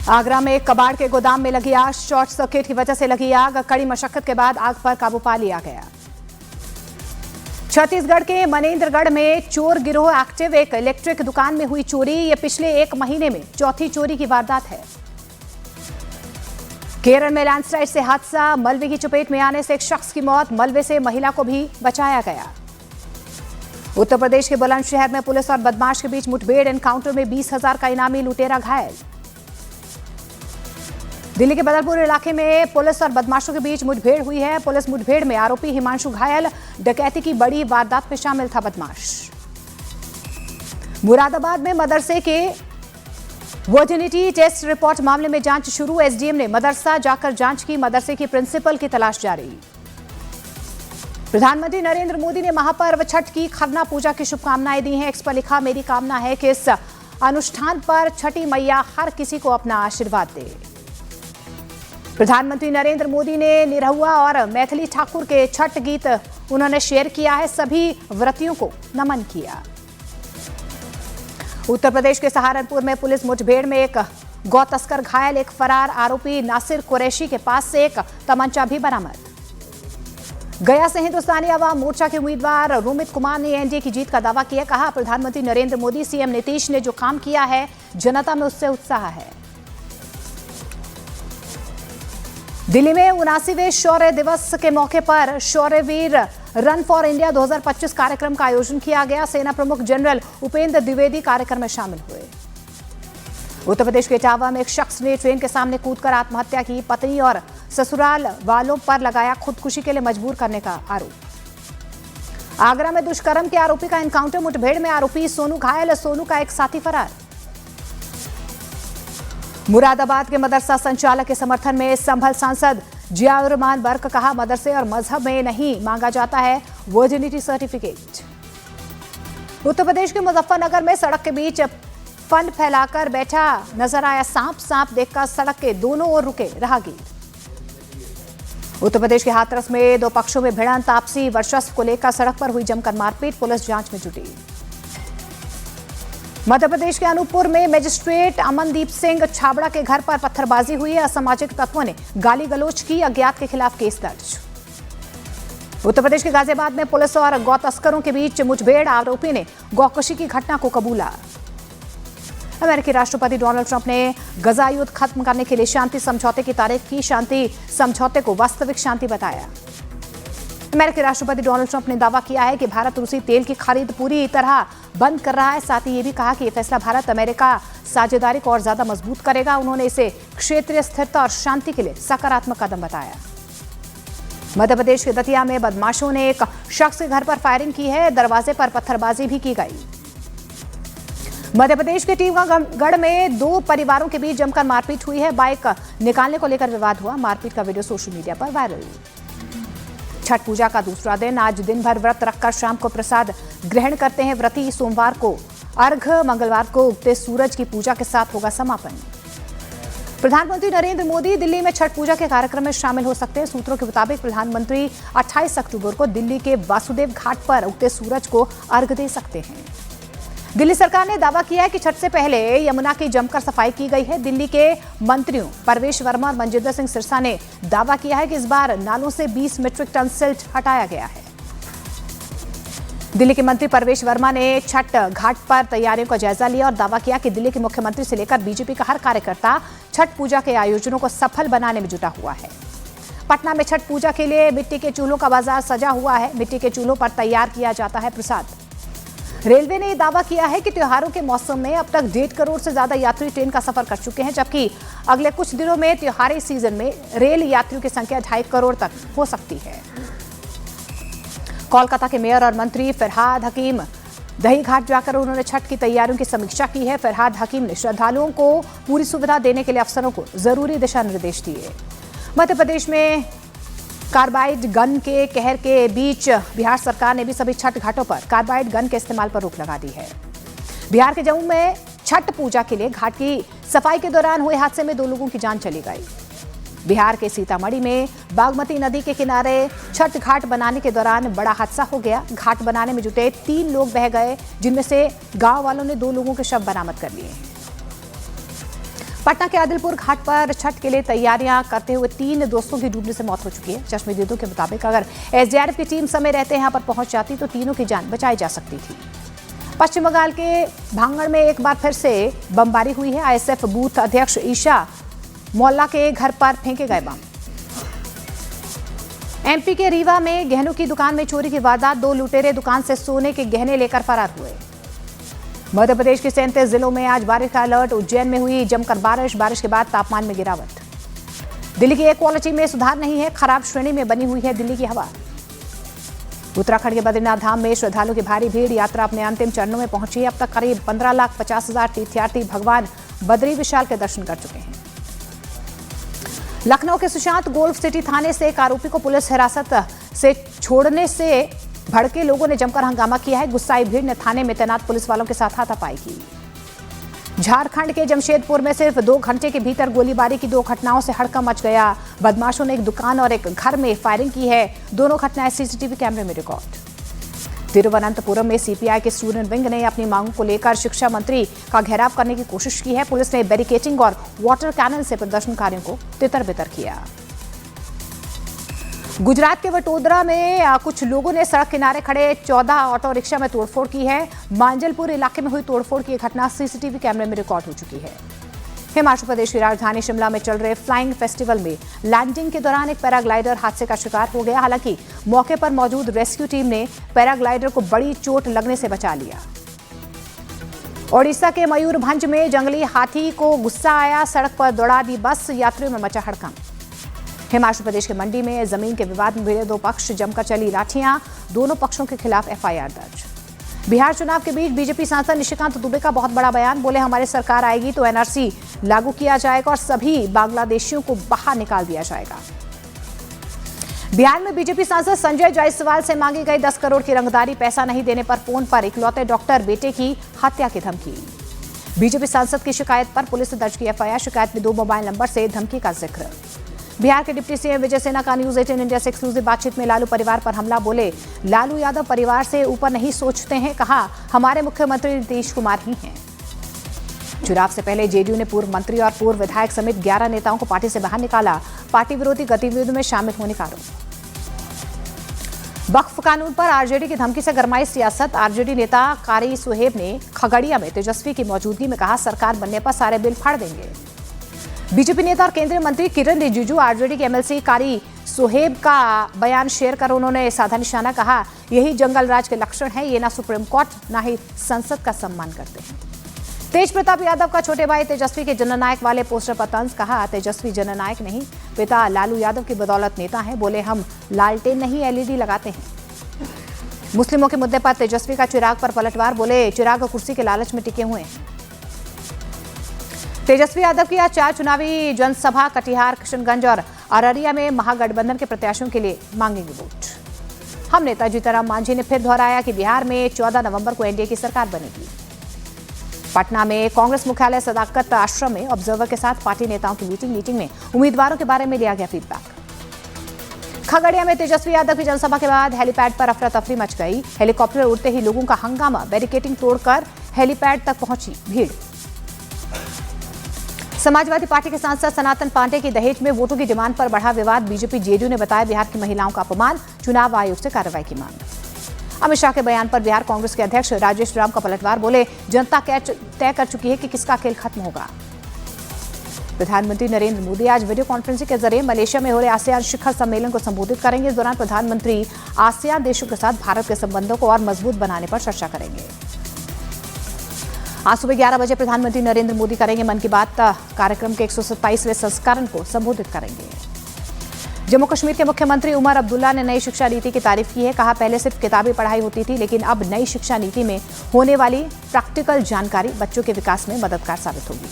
आगरा में एक कबाड़ के गोदाम में लगी आग। शॉर्ट सर्किट की वजह से लगी आग। कड़ी मशक्कत के बाद आग पर काबू पा लिया गया। छत्तीसगढ़ के मनेन्द्रगढ़ में चोर गिरोह एक्टिव। एक इलेक्ट्रिक दुकान में हुई चोरी। ये पिछले एक महीने में चौथी चोरी की वारदात है। केरल में लैंडस्लाइड से हादसा। मलबे की चपेट में आने से एक शख्स की मौत। मलबे से महिला को भी बचाया गया। उत्तर प्रदेश के बुलंदशहर में पुलिस और बदमाश के बीच मुठभेड़। एनकाउंटर में 20,000 का इनामी लुटेरा घायल। दिल्ली के बदरपुर इलाके में पुलिस और बदमाशों के बीच मुठभेड़ हुई है। पुलिस मुठभेड़ में आरोपी हिमांशु घायल। डकैती की बड़ी वारदात में शामिल था बदमाश। मुरादाबाद में मदरसे के वर्जिनिटी टेस्ट रिपोर्ट मामले में जांच शुरू। एसडीएम ने मदरसा जाकर जांच की। मदरसे की प्रिंसिपल की तलाश जारी। प्रधानमंत्री नरेंद्र मोदी ने महापर्व छठ की खरना पूजा की शुभकामनाएं दी हैं। एक्स पर लिखा, मेरी कामना है कि इस अनुष्ठान पर छठी मैया हर किसी को अपना आशीर्वाद दे। प्रधानमंत्री नरेंद्र मोदी ने निरहुआ और मैथिली ठाकुर के छठ गीत उन्होंने शेयर किया है। सभी व्रतियों को नमन किया। उत्तर प्रदेश के सहारनपुर में पुलिस मुठभेड़ में एक गौ तस्कर घायल। एक फरार आरोपी नासिर कुरैशी के पास से एक तमंचा भी बरामद। गया से हिंदुस्तानी अवाम मोर्चा के उम्मीदवार रोमित कुमार ने एनडीए की जीत का दावा किया। कहा, प्रधानमंत्री नरेंद्र मोदी, सीएम नीतीश ने जो काम किया है, जनता में उससे उत्साह है। दिल्ली में 79वें शौर्य दिवस के मौके पर शौर्यवीर रन फॉर इंडिया 2025 कार्यक्रम का आयोजन किया गया। सेना प्रमुख जनरल उपेंद्र द्विवेदी कार्यक्रम में शामिल हुए। उत्तर प्रदेश के इटावा में एक शख्स ने ट्रेन के सामने कूदकर आत्महत्या की। पत्नी और ससुराल वालों पर लगाया खुदकुशी के लिए मजबूर करने का आरोप। आगरा में दुष्कर्म के आरोपी का एनकाउंटर। मुठभेड़ में आरोपी सोनू घायल। सोनू का एक साथी फरार। मुरादाबाद के मदरसा संचालक के समर्थन में संभल सांसद जियाउर रहमान बर्क। कहा, मदरसे और मजहब में नहीं मांगा जाता है वर्जिनिटी सर्टिफिकेट। उत्तर प्रदेश के मुजफ्फरनगर में सड़क के बीच फंड फैलाकर बैठा नजर आया सांप। सांप देखकर सड़क के दोनों ओर रुके राहगीर। उत्तर प्रदेश के हाथरस में दो पक्षों में भिड़ंत। आपसी वर्चस्व को लेकर सड़क पर हुई जमकर मारपीट। पुलिस जांच में जुटी। मध्य प्रदेश के अनूपपुर में मजिस्ट्रेट अमनदीप सिंह छाबड़ा के घर पर पत्थरबाजी हुई है। असामाजिक तत्वों ने गाली गलौज की। अज्ञात के खिलाफ केस दर्ज। उत्तर प्रदेश के गाजियाबाद में पुलिस और गौ तस्करों के बीच मुठभेड़। आरोपी ने गौकशी की घटना को कबूला। अमेरिकी राष्ट्रपति डोनाल्ड ट्रंप ने गजा युद्ध खत्म करने के लिए शांति समझौते की तारीफ की। शांति समझौते को वास्तविक शांति बताया। अमेरिकी राष्ट्रपति डोनाल्ड ट्रंप ने दावा किया है कि भारत रूसी तेल की खरीद पूरी तरह बंद कर रहा है। साथ ही ये भी कहा कि यह फैसला भारत अमेरिका साझेदारी को और ज्यादा मजबूत करेगा। उन्होंने इसे क्षेत्रीय स्थिरता और शांति के लिए सकारात्मक कदम बताया। मध्य प्रदेश के दतिया में बदमाशों ने एक शख्स के घर पर फायरिंग की है। दरवाजे पर पत्थरबाजी भी की गई। मध्य प्रदेश के टीकमगढ़ में दो परिवारों के बीच जमकर मारपीट हुई है। बाइक निकालने को लेकर विवाद हुआ। मारपीट का वीडियो सोशल मीडिया पर वायरल। छठ पूजा का दूसरा दिन। आज दिन भर व्रत रखकर शाम को प्रसाद ग्रहण करते हैं व्रती। सोमवार को अर्घ, मंगलवार को उगते सूरज की पूजा के साथ होगा समापन। प्रधानमंत्री नरेंद्र मोदी दिल्ली में छठ पूजा के कार्यक्रम में शामिल हो सकते हैं। सूत्रों के मुताबिक प्रधानमंत्री 28 अक्टूबर को दिल्ली के वासुदेव घाट पर उगते सूरज को अर्घ दे सकते हैं। दिल्ली सरकार ने दावा किया है कि छठ से पहले यमुना की जमकर सफाई की गई है। दिल्ली के मंत्रियों परवेश वर्मा और मनजिंदर सिंह सिरसा ने दावा किया है कि इस बार नालों से 20 मीट्रिक टन सिल्ट हटाया गया है। दिल्ली के मंत्री परवेश वर्मा ने छठ घाट पर तैयारियों का जायजा लिया और दावा किया कि दिल्ली के मुख्यमंत्री से लेकर बीजेपी का हर कार्यकर्ता छठ पूजा के आयोजनों को सफल बनाने में जुटा हुआ है। पटना में छठ पूजा के लिए मिट्टी के चूल्हों का बाजार सजा हुआ है। मिट्टी के चूल्हों पर तैयार किया जाता है प्रसाद। रेलवे ने दावा किया है कि त्योहारों के मौसम में अब तक 1.5 करोड़ से ज्यादा यात्री ट्रेन का सफर कर चुके हैं, जबकि अगले कुछ दिनों में त्योहारी सीजन में रेल यात्रियों की संख्या 2.5 करोड़ तक हो सकती है। कोलकाता के मेयर और मंत्री फरहाद हकीम दही घाट जाकर उन्होंने छठ की तैयारियों की समीक्षा की है। फरहाद हकीम ने श्रद्धालुओं को पूरी सुविधा देने के लिए अफसरों को जरूरी दिशा निर्देश दिए। मध्य प्रदेश में कार्बाइड गन के कहर के बीच बिहार सरकार ने भी सभी छठ घाटों पर कार्बाइड गन के इस्तेमाल पर रोक लगा दी है। बिहार के जम्मू में छठ पूजा के लिए घाट की सफाई के दौरान हुए हादसे में 2 लोगों की जान चली गई। बिहार के सीतामढ़ी में बागमती नदी के किनारे छठ घाट बनाने के दौरान बड़ा हादसा हो गया। घाट बनाने में जुटे 3 लोग बह गए, जिनमें से गांव वालों ने 2 लोगों के शव बरामद कर लिए। पटना के आदिलपुर घाट पर छठ के लिए तैयारियां करते हुए 3 दोस्तों की डूबने से मौत हो चुकी है। चश्मदीदों के मुताबिक अगर एसडीआरएफ की टीम समय रहते यहां पर पहुंच जाती तो तीनों की जान बचाई जा सकती थी। पश्चिम बंगाल के भांगड़ में एक बार फिर से बमबारी हुई है। आईएसएफ बूथ अध्यक्ष ईशा मोल्ला के घर पर फेंके गए बम। एमपी के रीवा में गहनों की दुकान में चोरी की वारदात, 2 लुटेरे दुकान से सोने के गहने लेकर फरार हुए। मध्य प्रदेश के 37 जिलों में आज बारिश का अलर्ट। उज्जैन में हुई जमकर बारिश के बाद तापमान में गिरावट। दिल्ली की एयर क्वालिटी में सुधार नहीं है, खराब श्रेणी में बनी हुई है दिल्ली की हवा। उत्तराखंड के बद्रीनाथ धाम में श्रद्धालुओं की भारी भीड़, यात्रा अपने अंतिम चरणों में पहुंची है। अब तक करीब 15,50,000 तीर्थयात्री भगवान बद्री विशाल के दर्शन कर चुके हैं। लखनऊ के सुशांत गोल्फ सिटी थाने से एक आरोपी को पुलिस हिरासत से छोड़ने से भड़के लोगों ने जमकर हंगामा किया है। गुस्साई भीड़ ने थाने में तैनात पुलिस वालों के साथ हाथापाई की। झारखंड के जमशेदपुर में सिर्फ 2 घंटे के भीतर गोलीबारी की 2 घटनाओं से हड़कंप मच गया। बदमाशों ने एक दुकान और एक घर में फायरिंग की है। दोनों घटनाएं सीसीटीवी कैमरे में रिकॉर्ड। तिरुवनंतपुरम में सीपीआई के स्टूडेंट विंग ने अपनी मांगों को लेकर शिक्षा मंत्री का घेराव करने की कोशिश की है। पुलिस ने बैरिकेडिंग और वाटर कैनन से प्रदर्शनकारियों को तितर-बितर किया। गुजरात के वडोदरा में कुछ लोगों ने सड़क किनारे खड़े 14 ऑटो रिक्शा में तोड़फोड़ की है। मांजलपुर इलाके में हुई तोड़फोड़ की घटना सीसीटीवी कैमरे में रिकॉर्ड हो चुकी है। हिमाचल प्रदेश की राजधानी शिमला में चल रहे फ्लाइंग फेस्टिवल में लैंडिंग के दौरान एक पैराग्लाइडर हादसे का शिकार हो गया। हालांकि मौके पर मौजूद रेस्क्यू टीम ने पैराग्लाइडर को बड़ी चोट लगने से बचा लिया। ओडिशा के मयूरभंज में जंगली हाथी को गुस्सा आया, सड़क पर दौड़ा दी बस, यात्रियों में मचा हड़कंप। हिमाचल प्रदेश के मंडी में जमीन के विवाद में भिड़े 2 पक्ष, जमकर चली लाठियां, दोनों पक्षों के खिलाफ एफआईआर दर्ज। बिहार चुनाव के बीच बीजेपी सांसद निशिकांत दुबे का बहुत बड़ा बयान, बोले हमारी सरकार आएगी तो एनआरसी लागू किया जाएगा और सभी बांग्लादेशियों को बाहर निकाल दिया जाएगा। बिहार में बीजेपी सांसद संजय जायसवाल से मांगी गई 10 करोड़ की रंगदारी, पैसा नहीं देने पर फोन पर इकलौते डॉक्टर बेटे की हत्या की धमकी। बीजेपी सांसद की शिकायत पर पुलिस ने दर्ज की एफआईआर, शिकायत में 2 मोबाइल नंबर से धमकी का जिक्र। बिहार के डिप्टी सीएम विजय सिन्हा का न्यूज 18 इंडिया से एक्सक्लूसिव बातचीत में लालू परिवार पर हमला, बोले लालू यादव परिवार से ऊपर नहीं सोचते हैं, कहा हमारे मुख्यमंत्री नीतीश कुमार ही हैं। चुनाव से पहले जेडीयू ने पूर्व मंत्री और पूर्व विधायक समेत 11 नेताओं को पार्टी से बाहर निकाला, पार्टी विरोधी गतिविधियों में शामिल होने का आरोप। वक्फ कानून पर आरजेडी की धमकी से गरमाई सियासत। आरजेडी नेता कारी सुहेब ने खगड़िया में तेजस्वी की मौजूदगी में कहा सरकार बनने पर सारे बिल फाड़ देंगे। बीजेपी नेता और केंद्रीय मंत्री किरण रिजिजू आरजेडी के एमएलसी कारी सुहेब का बयान शेयर कर उन्होंने साधा निशाना, कहा यही जंगल राज के लक्षण है, ये ना सुप्रीम कोर्ट ना ही संसद का सम्मान करते हैं। तेज प्रताप यादव का छोटे भाई तेजस्वी के जननायक वाले पोस्टर पर तंज, कहा तेजस्वी जननायक नहीं, पिता लालू यादव की बदौलत नेता हैं, बोले हम लालटेन नहीं एलईडी लगाते हैं। मुस्लिमों के मुद्दे पर तेजस्वी का चिराग पर पलटवार, बोले चिराग कुर्सी के लालच में टिके हुए हैं। तेजस्वी यादव की आज 4 चुनावी जनसभा कटिहार, किशनगंज और अररिया में महागठबंधन के प्रत्याशियों के लिए मांगेंगे वोट। हम नेता जीतनराम मांझी ने फिर दोहराया कि बिहार में 14 नवंबर को एनडीए की सरकार बनेगी। पटना में कांग्रेस मुख्यालय सदाकत आश्रम में ऑब्जर्वर के साथ पार्टी नेताओं की मीटिंग में उम्मीदवारों के बारे में लिया गया फीडबैक। खगड़िया में तेजस्वी यादव की जनसभा के बाद हेलीपैड पर अफरा तफरी मच गई। हेलीकॉप्टर उड़ते ही लोगों का हंगामा, बैरिकेडिंग तोड़कर हेलीपैड तक पहुंची भीड़। समाजवादी पार्टी के सांसद सनातन पांडे की दहेज में वोटों की डिमांड पर बढ़ा विवाद। बीजेपी जेडीयू ने बताया बिहार की महिलाओं का अपमान, चुनाव आयोग से कार्रवाई की मांग। अमित शाह के बयान पर बिहार कांग्रेस के अध्यक्ष राजेश राम का पलटवार, बोले जनता तय कर चुकी है कि किसका खेल खत्म होगा। प्रधानमंत्री नरेंद्र मोदी आज वीडियो कॉन्फ्रेंसिंग के जरिए मलेशिया में हो रहे आसियान शिखर सम्मेलन को संबोधित करेंगे। इस दौरान प्रधानमंत्री आसियान देशों के साथ भारत के संबंधों को और मजबूत बनाने पर चर्चा करेंगे। आज सुबह 11 बजे प्रधानमंत्री नरेंद्र मोदी करेंगे मन की बात कार्यक्रम के 127वें संस्करण को संबोधित करेंगे। जम्मू कश्मीर के मुख्यमंत्री उमर अब्दुल्ला ने नई शिक्षा नीति की तारीफ की है, कहा पहले सिर्फ किताबी पढ़ाई होती थी, लेकिन अब नई शिक्षा नीति में होने वाली प्रैक्टिकल जानकारी बच्चों के विकास में मददगार साबित होगी।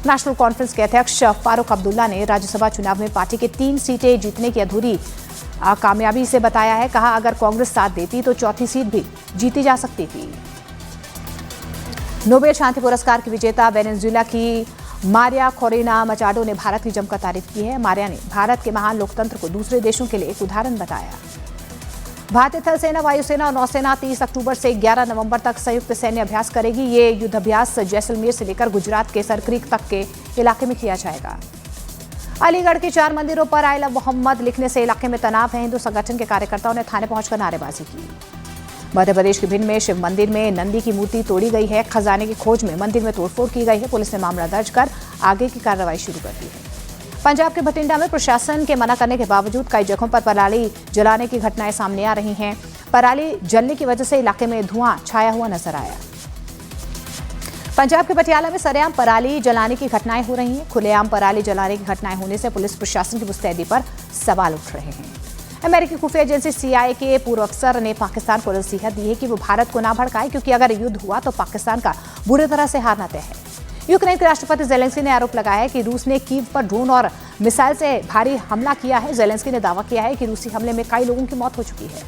नेशनल कॉन्फ्रेंस के अध्यक्ष फारूक अब्दुल्ला ने राज्यसभा चुनाव में पार्टी के 3 सीटें जीतने की अधूरी कामयाबी से बताया है, कहा अगर कांग्रेस साथ देती तो 4थी सीट भी जीती जा सकती थी। नोबेल शांति पुरस्कार की विजेता वेनेजुएला की मारिया कोरेना मचाडो ने भारत की जमकर तारीफ की है। मारिया ने भारत के महान लोकतंत्र को दूसरे देशों के लिए एक उदाहरण बताया। भारतीय थल सेना, वायुसेना और नौसेना 30 अक्टूबर से 11 नवंबर तक संयुक्त सैन्य अभ्यास करेगी। ये युद्धाभ्यास जैसलमेर से लेकर गुजरात के सरक्रीक तक के इलाके में किया जाएगा। अलीगढ़ के 4 मंदिरों पर आई लव मोहम्मद लिखने से इलाके में तनाव है। हिंदू संगठन के कार्यकर्ताओं ने थाने पहुंचकर नारेबाजी की। मध्य प्रदेश के भिंड में शिव मंदिर में नंदी की मूर्ति तोड़ी गई है। खजाने की खोज में मंदिर में तोड़फोड़ की गई है। पुलिस ने मामला दर्ज कर आगे की कार्रवाई शुरू कर दी है। पंजाब के बठिंडा में प्रशासन के मना करने के बावजूद कई जगहों पर पराली जलाने की घटनाएं सामने आ रही हैं। पराली जलने की वजह से इलाके में धुआं छाया हुआ नजर आया। पंजाब के पटियाला में सरेआम पराली जलाने की घटनाएं हो रही हैं। खुलेआम पराली जलाने की घटनाएं होने से पुलिस प्रशासन की मुस्तैदी पर सवाल उठ रहे हैं। अमेरिकी खुफिया एजेंसी CIA के पूर्व अफसर ने पाकिस्तान को नसीहत दी है कि वो भारत को ना भड़काए, क्योंकि अगर युद्ध हुआ तो पाकिस्तान का बुरी तरह से हारना तय है। यूक्रेन के राष्ट्रपति जेलेंस्की ने आरोप लगाया है कि रूस ने कीव पर ड्रोन और मिसाइल से भारी हमला किया है। जेलेंस्की ने दावा किया है कि रूसी हमले में कई लोगों की मौत हो चुकी है।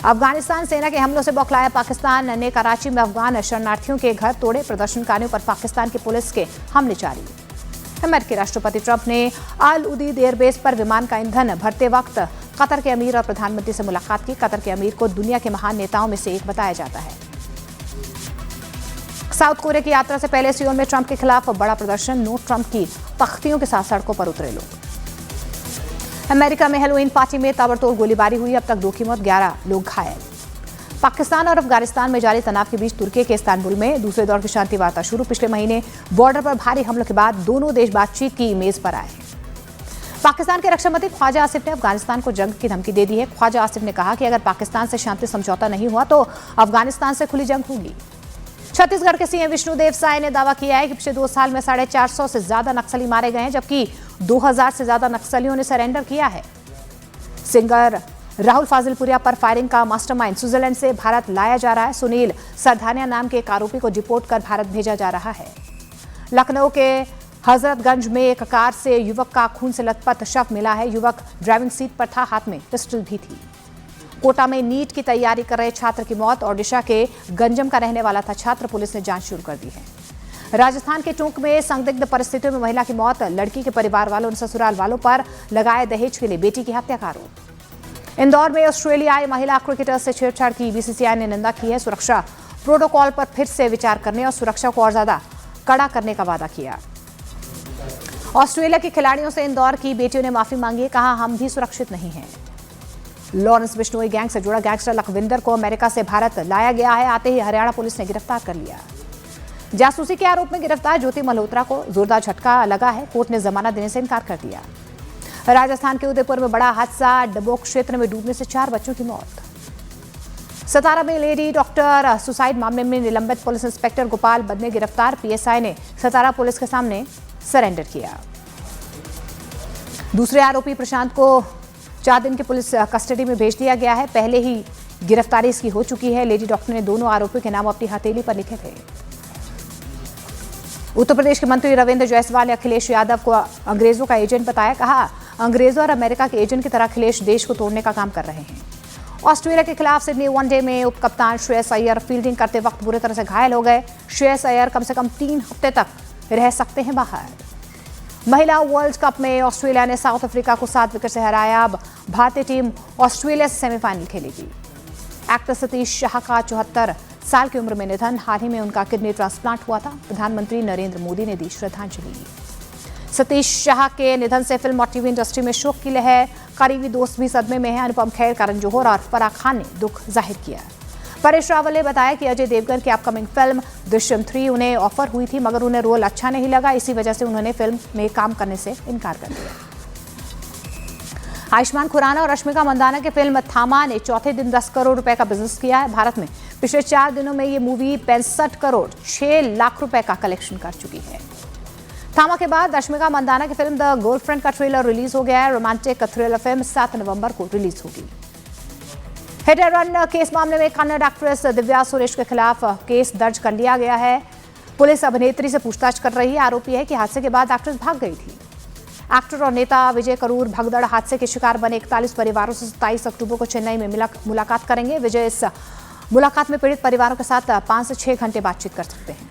अफगानिस्तान सेना के हमलों से बौखलाया पाकिस्तान ने कराची में अफगान शरणार्थियों के घर तोड़े। प्रदर्शनकारियों पर पाकिस्तान की पुलिस के हमले जारी। अमेरिकी राष्ट्रपति ट्रंप ने अल उदीद एयरबेस पर विमान का ईंधन भरते वक्त कतर के अमीर और प्रधानमंत्री से मुलाकात की। कतर के अमीर को दुनिया के महान नेताओं में से एक बताया जाता है। साउथ कोरिया की यात्रा से पहले सियोल में ट्रंप के खिलाफ बड़ा प्रदर्शन। नो ट्रंप की तख्तियों के साथ सड़कों पर उतरे लोग। अमेरिका में हैलोवीन पार्टी में ताबड़तोड़ गोलीबारी हुई। अब तक 2 की मौत, 11 लोग घायल। पाकिस्तान और अफगानिस्तान में जारी तनाव के बीच तुर्की के इस्तांबुल में दूसरे दौर की शांति वार्ता शुरू। पिछले महीने बॉर्डर पर भारी हमलों के बाद दोनों देश बातचीत की मेज पर आए हैं। पाकिस्तान के रक्षा मंत्री ख्वाजा आसिफ ने अफगानिस्तान को जंग की धमकी दे दी है। ख्वाजा आसिफ ने कहा कि अगर पाकिस्तान से शांति समझौता नहीं हुआ तो अफगानिस्तान से खुली जंग होगी। छत्तीसगढ़ के सीएम विष्णुदेव साय ने दावा किया है कि पिछले 2 साल में 450 से ज्यादा नक्सली मारे गए हैं, जबकि 2000 से ज्यादा नक्सलियों ने सरेंडर किया है। सिंगर राहुल फाजिलपुरिया पर फायरिंग का मास्टरमाइंड स्विट्जरलैंड से भारत लाया जा रहा है। सुनील सरधानिया नाम के एक आरोपी को डिपोर्ट कर भारत भेजा जा रहा है। लखनऊ के हजरतगंज में एक कार से युवक का खून से लथपथ शव मिला है। युवक ड्राइविंग सीट पर था, हाथ में पिस्टल भी थी। कोटा में नीट की तैयारी कर रहे छात्र की मौत। ओडिशा के गंजम का रहने वाला था छात्र। पुलिस ने जांच शुरू कर दी है। राजस्थान के टोंक में संदिग्ध परिस्थितियों में महिला की मौत। लड़की के परिवार वालों ने ससुराल वालों पर लगाए दहेज के लिए बेटी की हत्या का आरोप। इंदौर में ऑस्ट्रेलिया आई महिला क्रिकेटर से छेड़छाड़ की BCCI ने निंदा की है। सुरक्षा प्रोटोकॉल पर फिर से विचार करने और सुरक्षा को और ज्यादा कड़ा करने का वादा किया। ऑस्ट्रेलिया के खिलाड़ियों से इंदौर की बेटियों ने माफी मांगी। कहा, हम भी सुरक्षित नहीं हैं। लॉरेंस बिश्नोई गैंग से जुड़ा गैंगस्टर लखविंदर को अमेरिका से भारत लाया गया है। आते ही हरियाणा पुलिस ने गिरफ्तार कर लिया। जासूसी के आरोप में गिरफ्तार ज्योति मल्होत्रा को जोरदार झटका लगा है। कोर्ट ने जमानत देने से इनकार कर दिया। राजस्थान के उदयपुर में बड़ा हादसा। डबोक क्षेत्र में डूबने से 4 बच्चों की मौत। सतारा में लेडी डॉक्टर सुसाइड मामले में निलंबित पुलिस इंस्पेक्टर गोपाल बदने गिरफ्तार। PSI ने सतारा पुलिस के सामने सरेंडर किया। दूसरे आरोपी प्रशांत को 4 दिन की पुलिस कस्टडी में भेज दिया गया है। पहले ही गिरफ्तारी इसकी हो चुकी है। लेडी डॉक्टर ने दोनों आरोपियों के नाम अपनी हथेली पर लिखे थे। उत्तर प्रदेश के मंत्री रविंद्र जायसवाल ने अखिलेश यादव को अंग्रेजों का एजेंट बताया। कहा, अंग्रेजों और अमेरिका के एजेंट की तरह अखिलेश देश को तोड़ने का काम कर रहे हैं। ऑस्ट्रेलिया के खिलाफ सिडनी वनडे में उप कप्तान श्रेयस अय्यर फील्डिंग करते वक्त बुरी तरह से घायल हो गए। श्रेयस अय्यर कम से कम 3 हफ्ते तक रह सकते हैं बाहर। महिला वर्ल्ड कप में ऑस्ट्रेलिया ने साउथ अफ्रीका को 7 विकेट से हराया। अब भारतीय टीम ऑस्ट्रेलिया से सेमीफाइनल खेलेगी। एक्टर सतीश शाह का 74 साल की उम्र में निधन। हाल ही में उनका किडनी ट्रांसप्लांट हुआ था। प्रधानमंत्री नरेंद्र मोदी ने दी श्रद्धांजलि। सतीश शाह के निधन से फिल्म और टीवी इंडस्ट्री में शोक की लहर। करीबी दोस्त भी सदमे में हैं। अनुपम खेर, करण जौहर और फराह खान ने दुख जाहिर किया। परेश रावल ने बताया कि अजय देवगन की अपकमिंग फिल्म दृश्यम 3 उन्हें ऑफर हुई थी, मगर उन्हें रोल अच्छा नहीं लगा। इसी वजह से उन्होंने फिल्म में काम करने से इनकार कर दिया। आयुष्मान खुराना और रश्मिका मंदाना की फिल्म थामा ने चौथे दिन 10 करोड़ रुपए का बिजनेस किया है। भारत में पिछले 4 दिनों में ये मूवी 65 करोड़ 6 लाख रुपए का कलेक्शन कर चुकी है। थामा के बाद रश्मिका मंदाना की फिल्म द गर्लफ्रेंड का ट्रेलर रिलीज हो गया है। रोमांटिक थ्रिलर फिल्म 7 नवंबर को रिलीज होगी। हिट एंड रन केस मामले में कन्नड़ एक्ट्रेस दिव्या सुरेश के खिलाफ केस दर्ज कर लिया गया है। पुलिस अभिनेत्री से पूछताछ कर रही है। आरोपी है कि हादसे के बाद एक्ट्रेस भाग गई थी। एक्टर और नेता विजय करूर भगदड़ हादसे के शिकार बने 41 परिवारों से 27 अक्टूबर को चेन्नई में मुलाकात करेंगे। विजय इस मुलाकात में पीड़ित परिवारों के साथ 5 से 6 घंटे बातचीत कर सकते हैं।